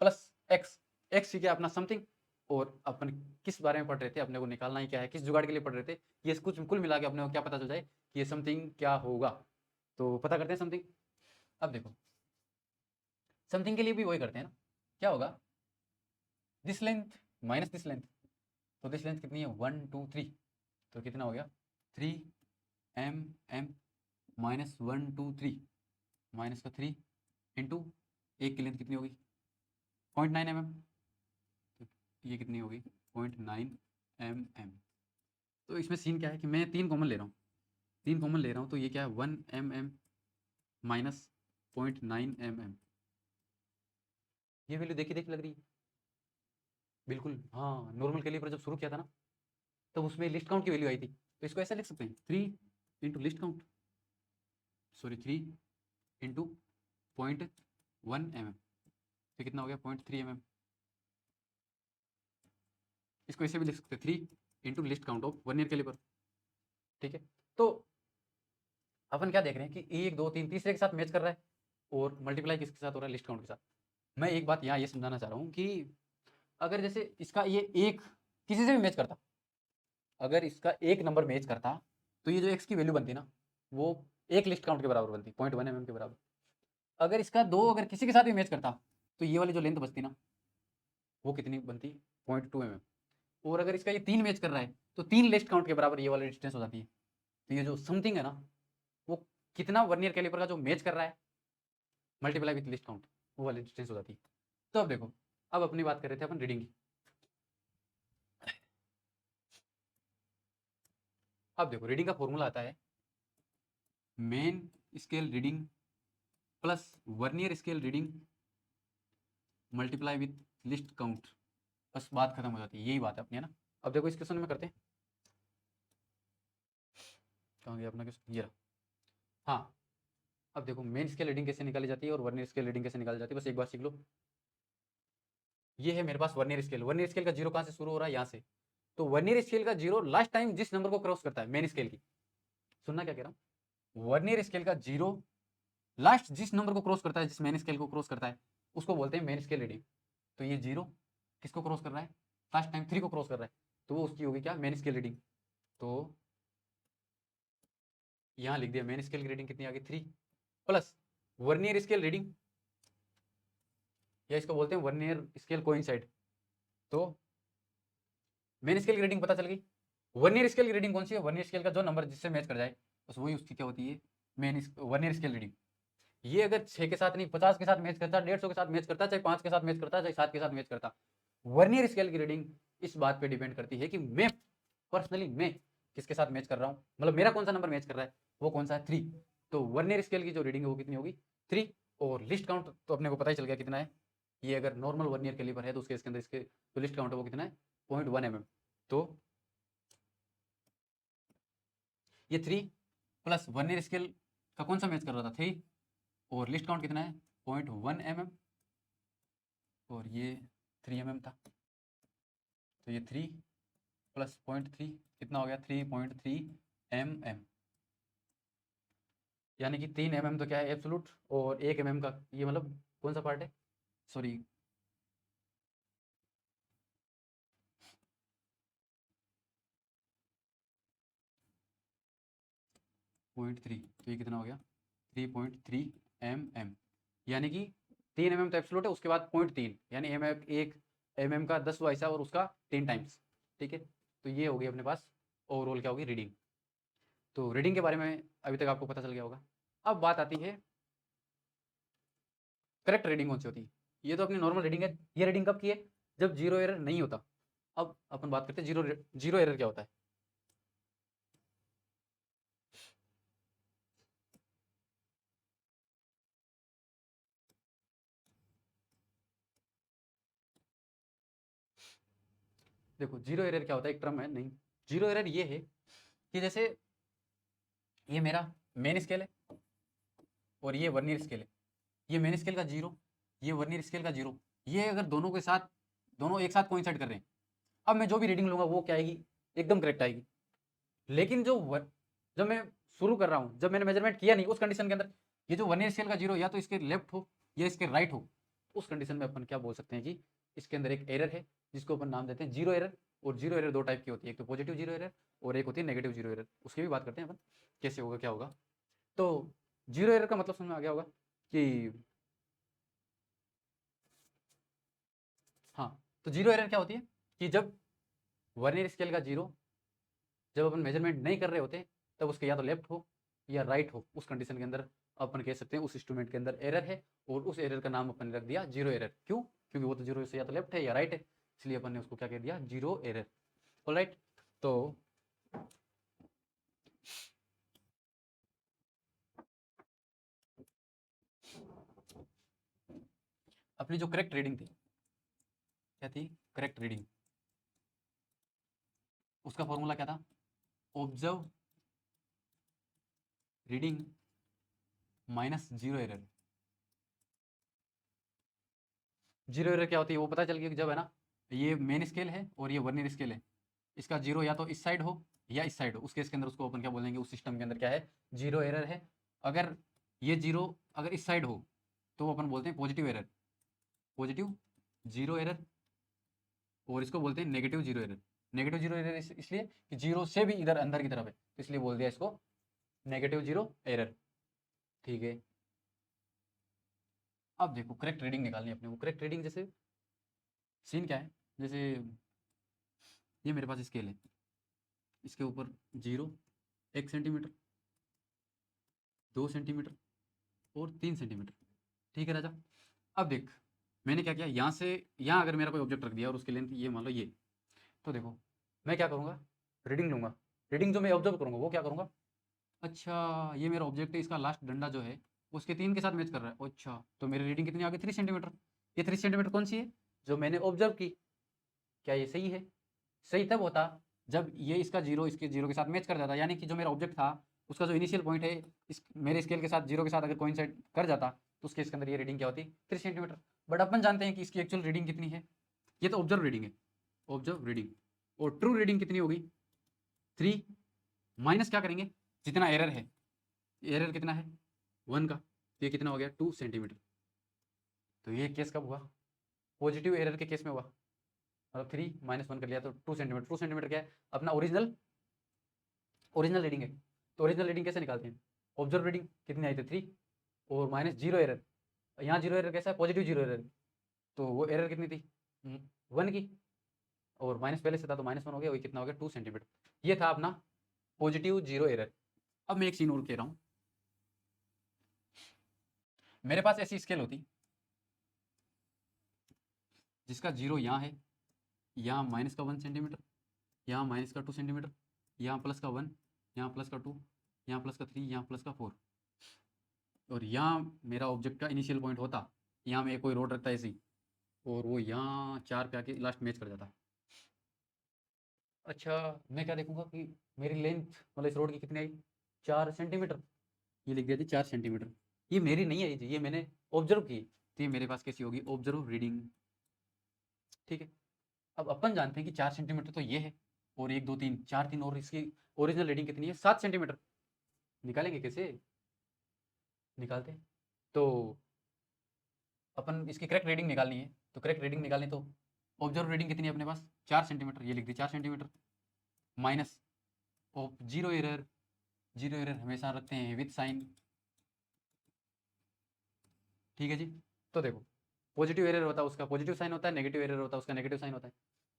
प्लस एक्स, एक्स क्या अपना समथिंग, और अपन किस बारे में पढ़ रहे थे, अपने को निकालना ही क्या है, किस जुगाड़ के लिए पढ़ रहे थे, ये कुछ कुल मिला के अपने को क्या पता चल जाए कि ये समथिंग क्या होगा। तो पता करते हैं समथिंग। अब देखो समथिंग के लिए भी वही करते हैं ना, क्या होगा, this length minus this length, तो दिस लेंथ कितनी है 1 2 3, तो कितना हो गया 3 mm माइनस 1 2 3 माइनस का 3 इंटू एक की लेंथ कितनी होगी 0.9 mm, तो ये कितनी होगी 0.9 mm। तो इसमें सीन क्या है कि मैं 3 कॉमन ले रहा हूँ, 3 कॉमन ले रहा हूँ, तो ये क्या है 1 mm माइनस 0.9 mm, ये वैल्यू देखी देखी लग रही है बिल्कुल, हाँ नॉर्मल कैलिपर जब शुरू किया था ना तब उसमें लिस्ट काउंट की वैल्यू आई थी, तो इसको ऐसे लिख सकते हैं 3 into least count, sorry 3 into 0.1 mm, तो कितना हो गया 0.3 mm। इसको ऐसे भी लिख सकते हैं 3 इंटू लिस्ट काउंट ऑफ 1 ईयर कैलिपर, ठीक है। तो अपन क्या देख रहे हैं कि 1 2 3 तीसरे के साथ मैच कर रहा है और मल्टीप्लाई किसके साथ हो रहा है, लिस्ट काउंट के साथ। मैं एक बात यहाँ ये समझाना चाह रहा हूँ कि अगर जैसे इसका ये एक किसी से भी मैच करता, अगर इसका एक नंबर मैच करता तो ये जो एक्स की वैल्यू बनती ना वो एक लिस्ट काउंट के बराबर बनती 0.1 mm के बराबर। अगर इसका दो अगर किसी के साथ भी मैच करता तो ये वाली जो लेंथ बचती ना वो कितनी बनती 0.2 mm। और अगर इसका ये 3 मैच कर रहा है तो 3 लिस्ट काउंट के बराबर ये वाली डिस्टेंस हो जाती है। तो ये जो समथिंग है ना वो कितना वर्नियर कैलिपर का जो मैच कर रहा है मल्टीप्लाई विथ लिस्ट काउंट वो वाली डिस्टेंस हो जाती है। तो अब देखो, अब अपनी बात कर रहे थे अपन रीडिंग की। अब देखो रीडिंग का फॉर्मूला आता है main scale reading plus vernier scale reading multiply with list count, बस बात खत्म हो जाती है, यही बात है अपनी, है ना। अब देखो इस क्वेश्चन में करते हैं, कहाँ गया अपना क्वेश्चन, ये रहा। हाँ अब देखो मेन स्केल रीडिंग कैसे निकाली जाती है और वर्नियर स्केल रीडिंग कैसे निकाली जाती है, बस एक बार सीख लो। ये है मेरे पास वर्नियर स्केल का जीरो कहाँ से शुरू हो रहा है, यहाँ से। तो वर्नियर स्केल का जीरो लास्ट टाइम जिस नंबर को क्रॉस करता है मेन स्केल की, सुनना क्या कह रहा हूँ, वर्नियर स्केल का जीरो लास्ट जिस नंबर को क्रॉस करता है, जिस मेन स्केल को क्रॉस करता है उसको बोलते हैं मेन स्केल रीडिंग। तो ये जीरो किसको क्रॉस कर रहा है, लास्ट टाइम 3 को क्रॉस कर रहा है, तो वो उसकी होगी क्या मेन स्केल रीडिंग। तो यहाँ लिख दिया मेन स्केल की रीडिंग कितनी आ गई 3 प्लस वर्नियर स्केल रीडिंग, या इसको बोलते हैं वर्नियर स्केल कोइंसाइड। तो मेन स्केल की रीडिंग पता चल गई, वर्नियर स्केल की रीडिंग कौन सी है, वर्नियर स्केल का जो नंबर जिससे मैच कर जाए बस वही उसकी क्या होती है मेन वर्नियर स्केल रीडिंग। ये अगर 6 के साथ नहीं 50 के साथ मैच करता, 150 के साथ मैच करता, चाहे 5 के साथ मैच करता, चाहे 7 के साथ मैच करता, वर्नियर स्केल की रीडिंग इस बात पे डिपेंड करती है कि मैं पर्सनली मैं किसके साथ मैच कर रहा हूँ, मतलब मेरा कौन सा नंबर मैच कर रहा है, वो कौन सा है 3। तो वर्नियर स्केल की जो रीडिंग है वो कितनी होगी 3, और लिस्ट काउंट तो अपने को पता ही चल गया कितना है, ये अगर नॉर्मल वर्नियर कैलिपर है तो उसके इसके अंदर इसके जो लिस्ट काउंट है वो कितना है 0.1 mm। तो ये 3 प्लस वर्नियर स्केल का कौन सा मैच कर रहा था 3, और लिस्ट काउंट कितना है 0.1 mm, और ये 3 mm था, तो ये 3 प्लस 0.3 कितना हो गया 3.3 mm, यानी कि 3 mm तो क्या है एब्सोल्यूट, और 1 mm का ये मतलब कौन सा पार्ट है, सॉरी 0.3, तो ये कितना हो गया 3.3 mm, यानी कि 3 mm तो एब्सोल्यूट है, उसके बाद 0.3 यानी एक mm का 10वां हिस्सा और उसका 3 टाइम्स, ठीक है। तो ये होगी अपने पास ओवरऑल क्या होगी रीडिंग। तो रीडिंग के बारे में अभी तक आपको पता चल गया होगा। अब बात आती है करेक्ट रीडिंग कौन सी होती है। ये तो अपनी नॉर्मल रीडिंग है, ये रीडिंग कब की है जब जीरो एरर नहीं होता। अब अपन बात करते हैं जीरो जीरो एरर क्या होता है। देखो जीरो एरर क्या होता है, एक टर्म है, नहीं जीरो एरर ये है कि जैसे ये मेरा मेन स्केल है और ये वर्नियर स्केल है, ये मेन स्केल का जीरो, ये वर्नियर स्केल का जीरो, ये अगर दोनों के साथ दोनों एक साथ कोइंसाइड कर रहे हैं, अब मैं जो भी रीडिंग लूंगा वो क्या आएगी, एकदम करेक्ट आएगी। लेकिन जब मैं शुरू कर रहा हूँ, जब मैंने मेजरमेंट किया नहीं उस कंडीशन के अंदर, ये जो वर्नियर स्केल का जीरो या तो इसके लेफ्ट हो या इसके राइट हो, उस कंडीशन में अपन क्या बोल सकते हैं कि इसके अंदर एक एरर है जिसको अपन नाम देते हैं जीरो एरर। और जीरो एरर दो टाइप की होती है, एक तो पॉजिटिव जीरो एरर और एक होती है नेगेटिव जीरो एरर, उसकी भी बात करते हैं अपन कैसे होगा क्या होगा। तो जीरो एरर का मतलब समझ में आ गया होगा कि हाँ, तो जीरो एरर क्या होती है कि जब वर्नियर स्केल का जीरो, जब अपन मेजरमेंट नहीं कर रहे होते तब उसके या तो लेफ्ट हो या राइट हो, उस कंडीशन के अंदर अपन कह सकते हैं उस इंस्ट्रूमेंट के अंदर एरर है, और उस एरर का नाम अपन ने रख दिया जीरो एरर। क्यों? क्योंकि वो तो जीरो से या तो लेफ्ट है या राइट है, इसलिए अपन ने उसको क्या कह दिया, जीरो एरर। ऑलराइट, तो अपनी जो करेक्ट रीडिंग थी, क्या थी करेक्ट रीडिंग, उसका फॉर्मूला क्या था, observe reading minus zero error. Zero error क्या होती है वो पता चल गया कि जब है ना ये मेन स्केल है और ये वर्नियर स्केल है, इसका जीरो या तो इस साइड हो या इस साइड हो, उस केस के अंदर उसको अपन क्या बोलेंगे, उस सिस्टम के अंदर क्या है, जीरो एरर है। अगर ये जीरो अगर इस साइड हो तो अपन बोलते हैं positive error, positive zero error, और इसको बोलते हैं negative zero error. Negative zero error इसलिए कि जीरो से भी इधर अंदर की तरफ है, तो इसलिए बोल दिया इसको नेगेटिव जीरो एरर। ठीक है, अब देखो करेक्ट रीडिंग निकालनी है अपने को। करेक्ट रीडिंग जैसे सीन क्या है, जैसे ये मेरे पास स्केल है, इसके ऊपर जीरो, 1 सेंटीमीटर, 2 सेंटीमीटर और 3 सेंटीमीटर। ठीक है राजा, अब देख मैंने क्या किया, यहाँ से यहाँ अगर मेरा कोई ऑब्जेक्ट रख दिया और उसकी लेंथ ये मान लो ये, तो देखो मैं क्या करूँगा, रीडिंग लूँगा। रीडिंग जो मैं ऑब्जर्व करूँगा वो क्या करूँगा, अच्छा ये मेरा ऑब्जेक्ट है, इसका लास्ट डंडा जो है उसके 3 के साथ मैच कर रहा है, अच्छा तो मेरी रीडिंग कितनी आ गई, 3 सेंटीमीटर। ये 3 सेंटीमीटर कौन सी है, जो मैंने ऑब्जर्व की। क्या ये सही है? सही तब होता जब ये इसका जीरो इसके जीरो के साथ मैच कर जाता, यानी कि जो मेरा ऑब्जेक्ट था उसका जो इनिशियल पॉइंट है इस मेरे स्केल के साथ जीरो के साथ अगर कोइंसाइड कर जाता, तो उसके इसके अंदर ये रीडिंग क्या होती, 3 सेंटीमीटर। बट अपन जानते हैं कि इसकी एक्चुअल रीडिंग कितनी है, ये तो ऑब्जर्व रीडिंग है, ऑब्जर्व रीडिंग, और ट्रू रीडिंग कितनी होगी 3, माइनस क्या करेंगे जितना एरर है, एरर कितना है 1 का, तो ये कितना हो गया 2 सेंटीमीटर। तो ये केस कब हुआ, पॉजिटिव एरर के केस में हुआ, मतलब 3 माइनस 1 कर लिया तो 2 सेंटीमीटर। 2 सेंटीमीटर क्या है, अपना ओरिजिनल ओरिजिनल रीडिंग है। तो ओरिजिनल रीडिंग कैसे निकालते हैं, ऑब्जर्व रीडिंग कितनी आई थी 3 और माइनस जीरो एरर, यहाँ जीरो एरर कैसा है, पॉजिटिव जीरो एरर, तो वो एरर कितनी थी 1 की, और माइनस पहले से था तो -1 हो गया, वही कितना हो गया 2 सेंटीमीटर। ये था अपना पॉजिटिव जीरो एरर। अब मैं एक सीन और कह रहा हूँ, मेरे पास ऐसी स्केल होती जिसका जीरो यहाँ है, यहाँ माइनस का 1 सेंटीमीटर, यहाँ माइनस का 2 सेंटीमीटर, यहाँ प्लस का 1, यहाँ प्लस का 2, यहाँ प्लस का 3, यहाँ प्लस का 4, और यहाँ मेरा ऑब्जेक्ट का इनिशियल पॉइंट होता, यहाँ मैं कोई रोड रखता ऐसी, और वो यहाँ 4 पे आके लास्ट मैच कर जाता। अच्छा मैं क्या देखूंगा कि मेरी लेंथ मतलब इस रोड की कितनी आई, 4 सेंटीमीटर, ये लिख दिया जी 4 सेंटीमीटर। ये मेरी नहीं आई जी, ये मैंने ऑब्जर्व की, तो ये मेरे पास कैसी होगी, ऑब्जर्व रीडिंग। ठीक है, अब अपन जानते हैं कि 4 सेंटीमीटर तो ये है, और 1 2 3 4 3, और इसकी ओरिजिनल रीडिंग कितनी है 7 सेंटीमीटर। निकालेंगे कैसे, निकालते हैं। तो अपन इसकी करेक्ट रीडिंग निकालनी है, तो करेक्ट रीडिंग निकालनी तो ऑब्जर्व रीडिंग कितनी है अपने पास 4 सेंटीमीटर, ये लिख दी 4 centimetre, minus of zero error, zero error हमेशा रखते हैं विथ साइन। ठीक है जी, तो देखो पॉजिटिव एरर होता है उसका पॉजिटिव साइन होता है, नेगेटिव एरर होता है उसका नेगेटिव साइन होता है।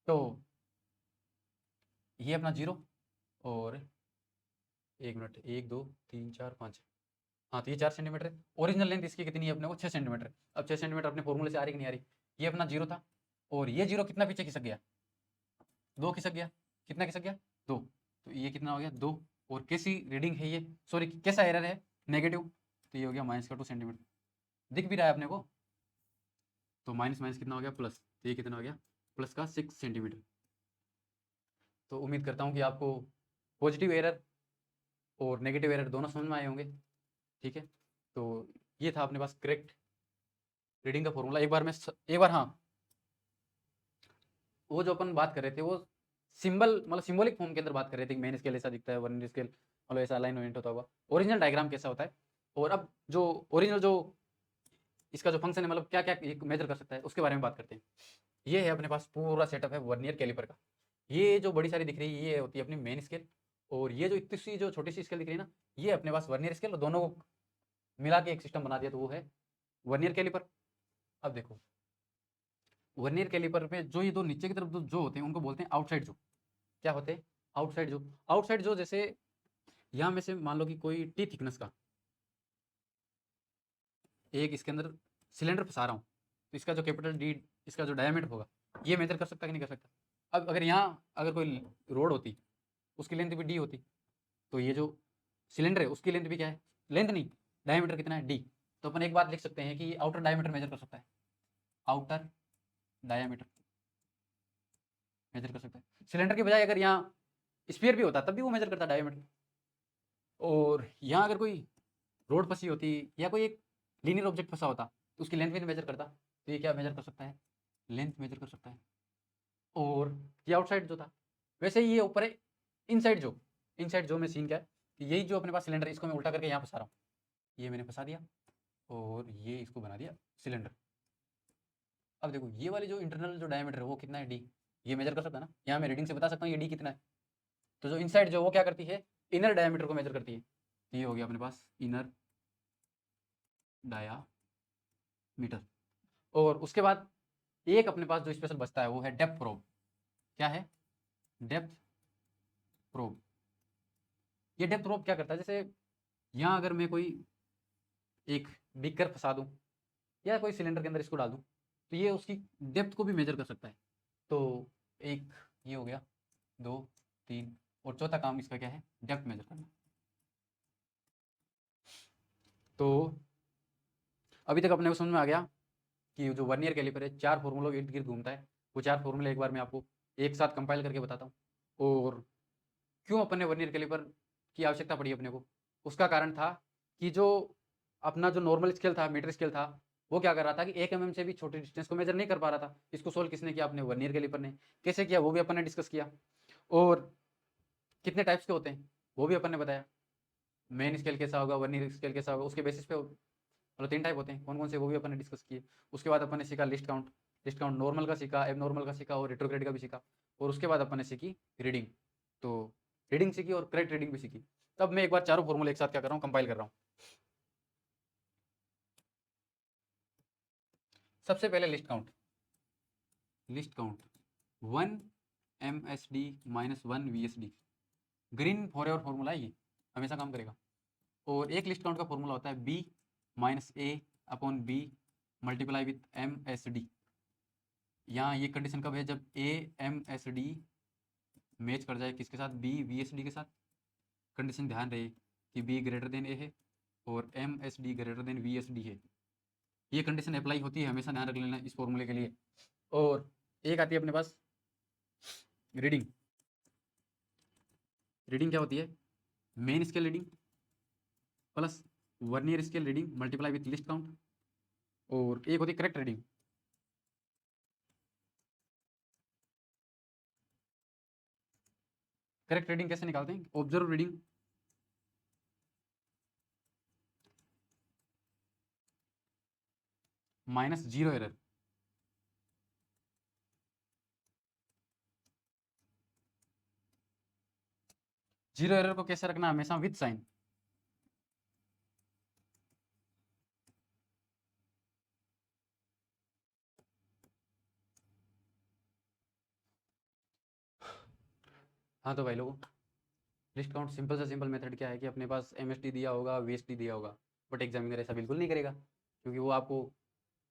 तो ये अपना जीरो, और 1 मिनट 1 2 3 4 5, हाँ तो ये 4 सेंटीमीटर है। ओरिजिनल लेंथ इसकी कितनी है अपने को 6 सेंटीमीटर। अब 6 सेंटीमीटर अपने फॉर्मूले से आ रही कि नहीं आ रही, ये अपना जीरो था, और ये जीरो कितना पीछे खिसक गया, 2 खिसक गया, कितना खिसक गया 2, तो ये कितना हो गया 2, और कैसी रीडिंग है ये, सॉरी कैसा एरर है नेगेटिव, तो ये हो गया माइनस का 2 सेंटीमीटर। दिख भी रहा है अपने को, तो माइनस माइनस कितना हो गया प्लस, तो ये कितना हो गया प्लस का 6 सेंटीमीटर। तो उम्मीद करता हूँ कि आपको पॉजिटिव एरर और नेगेटिव एरर दोनों समझ में आए होंगे। ठीक है, तो ये था अपने पास करेक्ट रीडिंग का फॉर्मूला। एक बार हाँ, वो जो अपन बात कर रहे थे वो सिंबॉलिक फॉर्म के अंदर बात कर रहे थे कि मेन स्केल ऐसा दिखता है, वर्नियर स्केल मतलब ऐसा अलाइनमेंट होता होगा, ओरिजिनल डायग्राम कैसा होता है। और अब जो ओरिजिनल जो इसका जो फंक्शन है, मतलब क्या क्या मेजर कर सकता है, उसके बारे में बात करते हैं। ये है अपने पास पूरा सेटअप है वर्नियर कैलिपर का। ये जो बड़ी सारी दिख रही है ये होती है अपनी मेन स्केल, और ये जो इतनी सी जो छोटी सी स्केल दिख रही है ना, ये अपने पास वर्नियर स्केल, और दोनों को मिला के एक सिस्टम बना दिया तो वो है वर्नियर कैलिपर। अब देखो, वर्नियर कैलिपर में जो ये दो नीचे की तरफ जो होते हैं उनको बोलते हैं आउटसाइड जो। क्या होते हैं? आउटसाइड जो। आउटसाइड जो, जैसे यहाँ में से मान लो कि कोई टी थिकनेस का एक इसके अंदर सिलेंडर फंसा रहा हूँ, तो इसका जो कैपिटल डी, इसका जो डायमीटर होगा, ये मेजर कर सकता कि नहीं कर सकता। अब अगर यहाँ अगर कोई रोड होती, उसकी लेंथ भी डी होती, तो ये जो सिलेंडर है उसकी लेंथ भी क्या है, लेंथ नहीं, डायमीटर कितना है, डी। तो अपन एक बात लिख सकते हैं कि आउटर डायमीटर मेजर कर सकता है, आउटर डायमीटर मेजर कर सकता है। सिलेंडर की बजाय अगर यहाँ स्फीयर भी होता तब भी वो मेजर करता डायमीटर। और यहाँ अगर कोई रोड फंसी होती या कोई एक लीनियर ऑब्जेक्ट फंसा होता तो उसकी लेंथ भी मेजर करता, तो ये क्या मेजर कर सकता है, लेंथ मेजर कर सकता है। और ये आउटसाइड जो था, वैसे ही ये ऊपर है इनसाइड जो। इनसाइड जो में सीन क्या है कि यही जो अपने पास सिलेंडर है, इसको मैं उल्टा करके यहाँ फंसा रहा हूँ, ये मैंने फंसा दिया और ये इसको बना दिया सिलेंडर। अब देखो ये वाली जो इंटरनल जो डायमीटर है वो कितना है, डी, ये मेजर कर सकता है ना, यहाँ मैं रीडिंग से बता सकता हूँ ये डी कितना है। तो जो इनसाइड जो वो क्या करती है, इनर डायमीटर को मेजर करती है। ये हो गया अपने पास इनर डायामीटर। और उसके बाद एक अपने पास जो स्पेशल बचता है वो है डेप्थ प्रोब। क्या है? Depth probe. ये डेप्थ प्रोब क्या करता है, जैसे यहाँ अगर मैं कोई एक बीकर फंसा दूं या कोई सिलेंडर के अंदर इसको डाल दूं, तो ये उसकी डेप्थ को भी मेजर कर सकता है। तो एक ये हो गया, 2, 3, और चौथा काम इसका क्या है, डेप्थ मेजर करना। तो अभी तक अपने को समझ में आ गया कि जो वर्नियर कैलिपर है 4 फॉर्मूलों के इर्द गिर्द घूमता है। वो 4 फॉर्मूले एक बार मैं आपको एक साथ कंपाइल करके बताता हूँ। और क्यों अपन ने वर्नियर कैलिपर की आवश्यकता पड़ी अपने को, उसका कारण था कि जो अपना जो नॉर्मल स्केल था, मीटर स्केल था, वो क्या कर रहा था कि 1 mm से भी छोटी डिस्टेंस को मेजर नहीं कर पा रहा था। इसको सोल्व किसने किया? अपने वर्नियर कैलिपर ने। कैसे किया वो भी अपन ने डिस्कस किया। और कितने टाइप्स के होते हैं वो भी अपन ने बताया। मेन स्केल कैसा होगा, वर्नियर स्केल कैसा होगा, उसके बेसिस पे मतलब 3 टाइप होते हैं, कौन कौन से वो भी अपन ने डिस्कस किए। उसके बाद अपन ने सीखा list count. List count normal का सीखा, एब नॉर्मल का सीखा और रेट्रोग्रेड का भी सीखा। और उसके बाद अपन ने सीखी रीडिंग। तो रीडिंग सीखी और करेक्ट रीडिंग भी सीखी। तब मैं एक बार चारों फॉर्मूले एक साथ क्या कर रहा हूँ, कंपाइल कर रहा हूँ। सबसे पहले list count. List count 1 MSD minus 1 VSD। Green forever formula है, ये हमेशा काम करेगा। और एक लिस्ट काउंट का फॉर्मूला होता है B minus A upon B multiply with MSD। यहाँ ये कंडीशन कब है, जब AMSD मैच कर जाए किसके साथ, B VSD के साथ। कंडीशन ध्यान रहे कि B ग्रेटर देन A है और MSD ग्रेटर देन VSD है। ये कंडीशन अप्लाई होती है, हमेशा ध्यान रख लेना इस फॉर्मूले के लिए। और एक आती है अपने पास रीडिंग। रीडिंग क्या होती है, main scale reading plus vernier scale reading multiply with list count. और एक होती है करेक्ट रीडिंग। करेक्ट रीडिंग कैसे निकालते हैं, observe reading minus zero error. Zero error को कैसे रखना, हमेशा विथ साइन। हाँ तो भाई लोगों, लिस्ट काउंट सिंपल से सिंपल मेथड क्या है कि अपने पास MSD दिया होगा, VSD दिया होगा, बट एग्जामिनर ऐसा बिल्कुल नहीं करेगा, क्योंकि वो आपको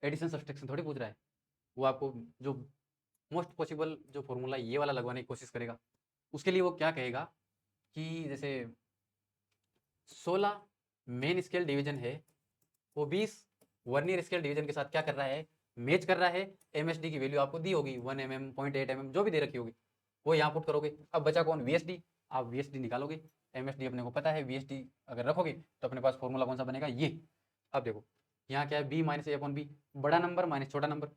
एडिशन सब्सट्रैक्शन थोड़ी पूछ रहा है। वो आपको जो मोस्ट पॉसिबल जो फॉर्मूला ये वाला लगवाने की कोशिश करेगा। उसके लिए वो क्या कहेगा कि जैसे 16 मेन स्केल डिवीजन है, वो 20 वर्नियर स्केल डिवीजन के साथ क्या कर रहा है, मैच कर रहा है। MSD की वैल्यू आपको दी होगी 1 mm, 0.8 mm जो भी दे रखी होगी, वो यहाँ पुट करोगे। अब बचा कौन, VSD, आप VSD निकालोगे। MSD अपने को पता है, VSD अगर रखोगे तो अपने पास फॉर्मूला कौन सा बनेगा, ये। अब देखो यहाँ क्या है, B माइनस A/B, बड़ा नंबर माइनस छोटा नंबर।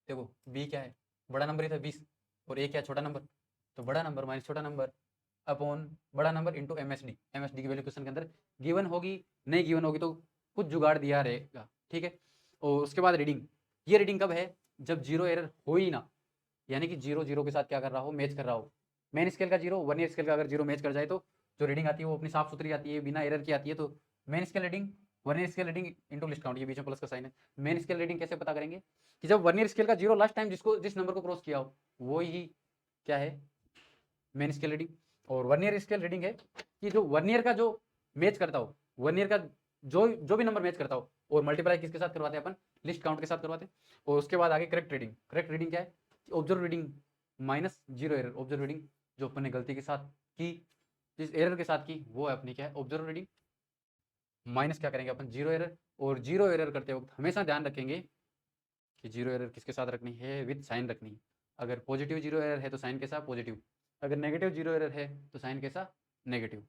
देखो B क्या है, बड़ा नंबर ही था 20, और A क्या है, छोटा नंबर, तो बड़ा नंबर माइनस छोटा नंबर अपॉन बड़ा नंबर इंटू MSD। MSD की वैल्यू क्वेश्चन के अंदर गिवन होगी, नहीं गिवन होगी तो कुछ जुगाड़ दिया रहेगा, ठीक है। और उसके बाद रीडिंग, ये रीडिंग कब है, जब जीरो एरर हो ही ना, यानी कि जीरो जीरो के साथ क्या कर रहा हो, मैच कर रहा हो। मेन स्केल का जीरो वर्नियर स्केल का अगर जीरो मैच कर जाए तो जो रीडिंग आती है वो अपनी साफ सुथरी आती है, बिना एरर की आती है। तो main scale reading, vernier scale reading into least count, ये बीच में प्लस का साइन है। मेन स्केल रीडिंग कैसे पता करेंगे, कि जब वर्नियर स्केल का जीरो लास्ट टाइम जिस नंबर को क्रॉस किया हो, वो ही क्या है, मेन स्केल रीडिंग। और वर्नियर स्केल रीडिंग है कि जो वर्नियर का जो मैच करता हो, वर्नियर का जो भी नंबर मैच करता हो, और मल्टीप्लाई किसके साथ करवाते हैं अपन, लिस्ट काउंट के साथ करवाते हैं। और उसके बाद आगे करेक्ट रीडिंग। करेक्ट रीडिंग क्या है, observe reading minus zero error. Observe reading जो अपन ने गलती के साथ की, जिस एरर के साथ की, वो है अपनी क्या है, ऑब्जर्व रीडिंग, माइनस क्या करेंगे अपन, जीरो एरर। और जीरो एरर करते वक्त हमेशा ध्यान रखेंगे कि जीरो एरर किसके साथ रखनी है, विद साइन रखनी है। अगर पॉजिटिव जीरो एरर है तो साइन कैसा, पॉजिटिव। अगर नेगेटिव जीरो एरर है तो साइन कैसा, नेगेटिव।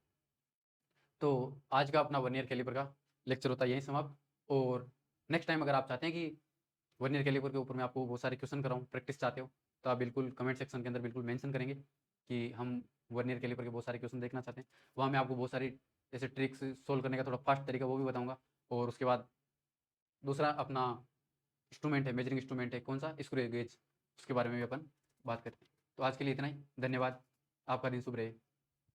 तो आज का अपना वर्नियर कैलिपर का लेक्चर होता है यहीं समाप्त। और नेक्स्ट टाइम अगर आप चाहते हैं कि वर्नियर कैलिपर के ऊपर मैं आपको बहुत सारे क्वेश्चन कराऊँ, प्रैक्टिस चाहते हो, तो आप बिल्कुल कमेंट सेक्शन के अंदर बिल्कुल मेंशन करेंगे कि हम वर्नियर कैलिपर के बहुत सारे क्वेश्चन देखना चाहते हैं। वहाँ मैं आपको बहुत सारी जैसे ट्रिक्स सोल्व करने का थोड़ा फास्ट तरीका वो भी बताऊँगा। और उसके बाद दूसरा अपना इंस्ट्रूमेंट है, मेजरिंग इंस्ट्रूमेंट है कौन सा, स्क्रू गेज, उसके बारे में भी अपन बात करते हैं। तो आज के लिए इतना ही, धन्यवाद, आपका दिन शुभ रहे।